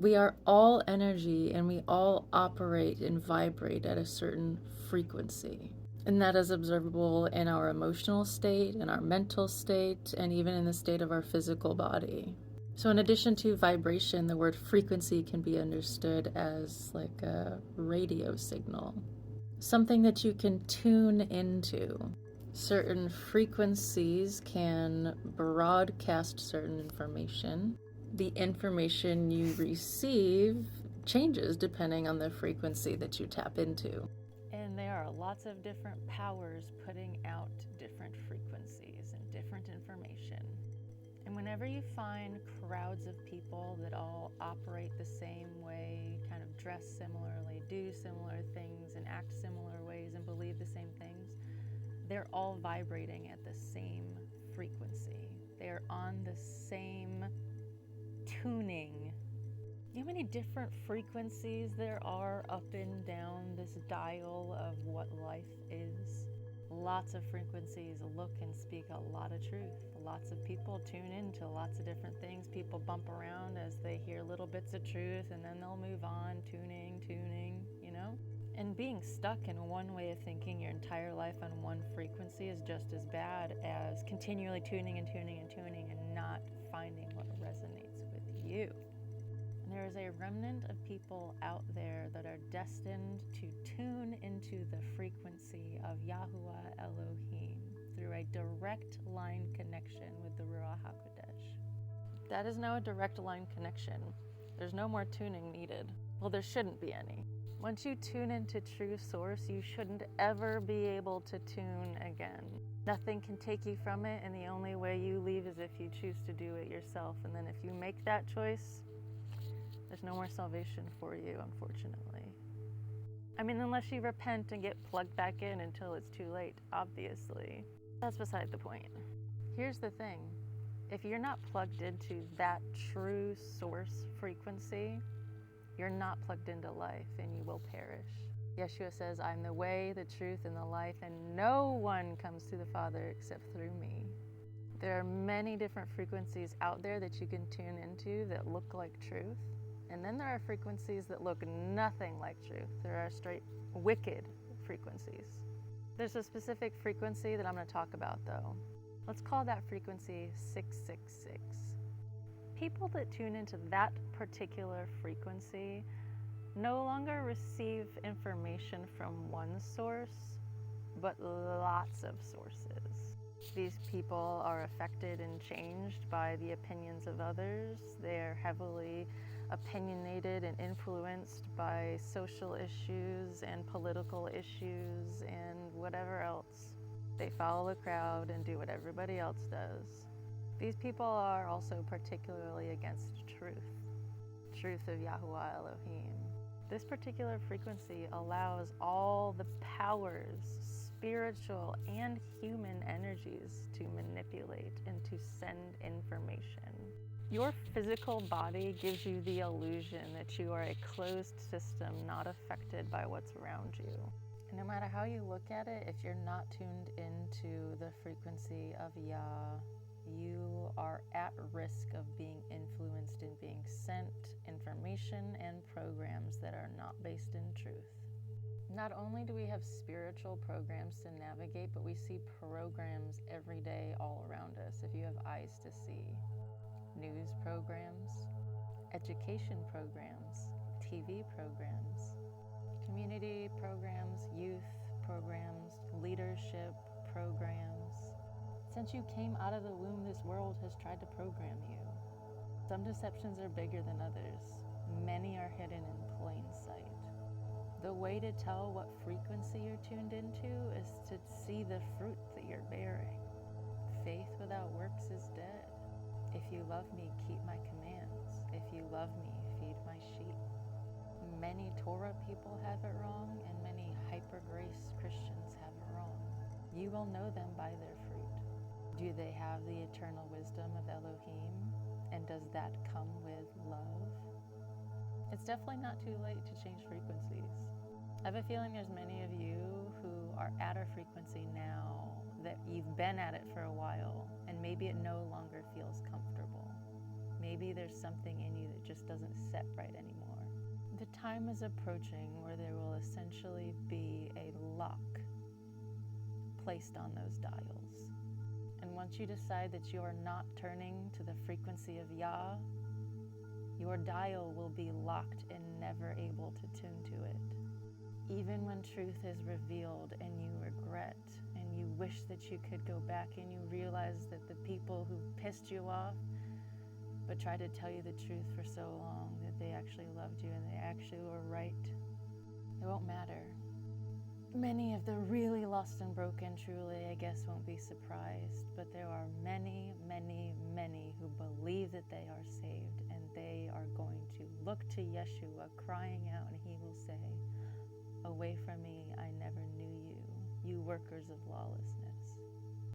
We are all energy and we all operate and vibrate at a certain frequency. And that is observable in our emotional state, in our mental state, and even in the state of our physical body. So, in addition to vibration, the word frequency can be understood as like a radio signal, something that you can tune into. Certain frequencies can broadcast certain information. The information you receive changes depending on the frequency that you tap into. And there are lots of different powers putting out different frequencies and different information. And whenever you find crowds of people that all operate the same way, kind of dress similarly, do similar things, and act similar ways, and believe the same things, they're all vibrating at the same frequency. They're on the same tuning. You know how many different frequencies there are up and down this dial of what life is? Lots of frequencies look and speak a lot of truth. Lots of people tune into lots of different things. People bump around as they hear little bits of truth, and then they'll move on, tuning, you know? And being stuck in one way of thinking your entire life on one frequency is just as bad as continually tuning and not finding what resonates with you. There is a remnant of people out there that are destined to tune into the frequency of Yahuwah Elohim through a direct line connection with the Ruach HaKodesh. That is now a direct line connection. There's no more tuning needed. Well, there shouldn't be any. Once you tune into true source, you shouldn't ever be able to tune again. Nothing can take you from it, and the only way you leave is if you choose to do it yourself. And then if you make that choice, there's no more salvation for you, unfortunately. I mean, unless you repent and get plugged back in until it's too late, obviously. That's beside the point. Here's the thing. If you're not plugged into that true source frequency, you're not plugged into life and you will perish. Yeshua says, I'm the way, the truth, and the life, and no one comes to the Father except through me. There are many different frequencies out there that you can tune into that look like truth. And then there are frequencies that look nothing like truth. There are straight wicked frequencies. There's a specific frequency that I'm going to talk about, though. Let's call that frequency 666. People that tune into that particular frequency no longer receive information from one source, but lots of sources. These people are affected and changed by the opinions of others. They're heavily opinionated and influenced by social issues and political issues and whatever else. They follow the crowd and do what everybody else does. These people are also particularly against truth of Yahuwah Elohim. This particular frequency allows all the powers, spiritual and human energies, to manipulate and to send information. Your physical body gives you the illusion that you are a closed system, not affected by what's around you. And no matter how you look at it, if you're not tuned into the frequency of Yah, you are at risk of being influenced and being sent information and programs that are not based in truth. Not only do we have spiritual programs to navigate, but we see programs every day all around us. If you have eyes to see, news programs, education programs, TV programs, community programs, youth programs, leadership programs. Since you came out of the womb, this world has tried to program you. Some deceptions are bigger than others. Many are hidden in plain sight. The way to tell what frequency you're tuned into is to see the fruit that you're bearing. Faith without works is dead. If you love me, keep my commands. If you love me, feed my sheep. Many Torah people have it wrong, and many hyper-grace Christians have it wrong. You will know them by their fruit. Do they have the eternal wisdom of Elohim? And does that come with love? It's definitely not too late to change frequencies. I have a feeling there's many of you who are at a frequency now that you've been at it for a while, and maybe it no longer feels comfortable. Maybe there's something in you that just doesn't set right anymore. The time is approaching where there will essentially be a lock placed on those dials. And once you decide that you are not turning to the frequency of Yah, your dial will be locked and never able to tune to it. Even when truth is revealed and you regret and you wish that you could go back and you realize that the people who pissed you off but tried to tell you the truth for so long, that they actually loved you and they actually were right, it won't matter. Many of the really lost and broken truly, I guess, won't be surprised, but there are many, many, many who believe that they are saved, and they are going to look to Yeshua crying out, and he will say, "Away from me, I never knew you, you workers of lawlessness."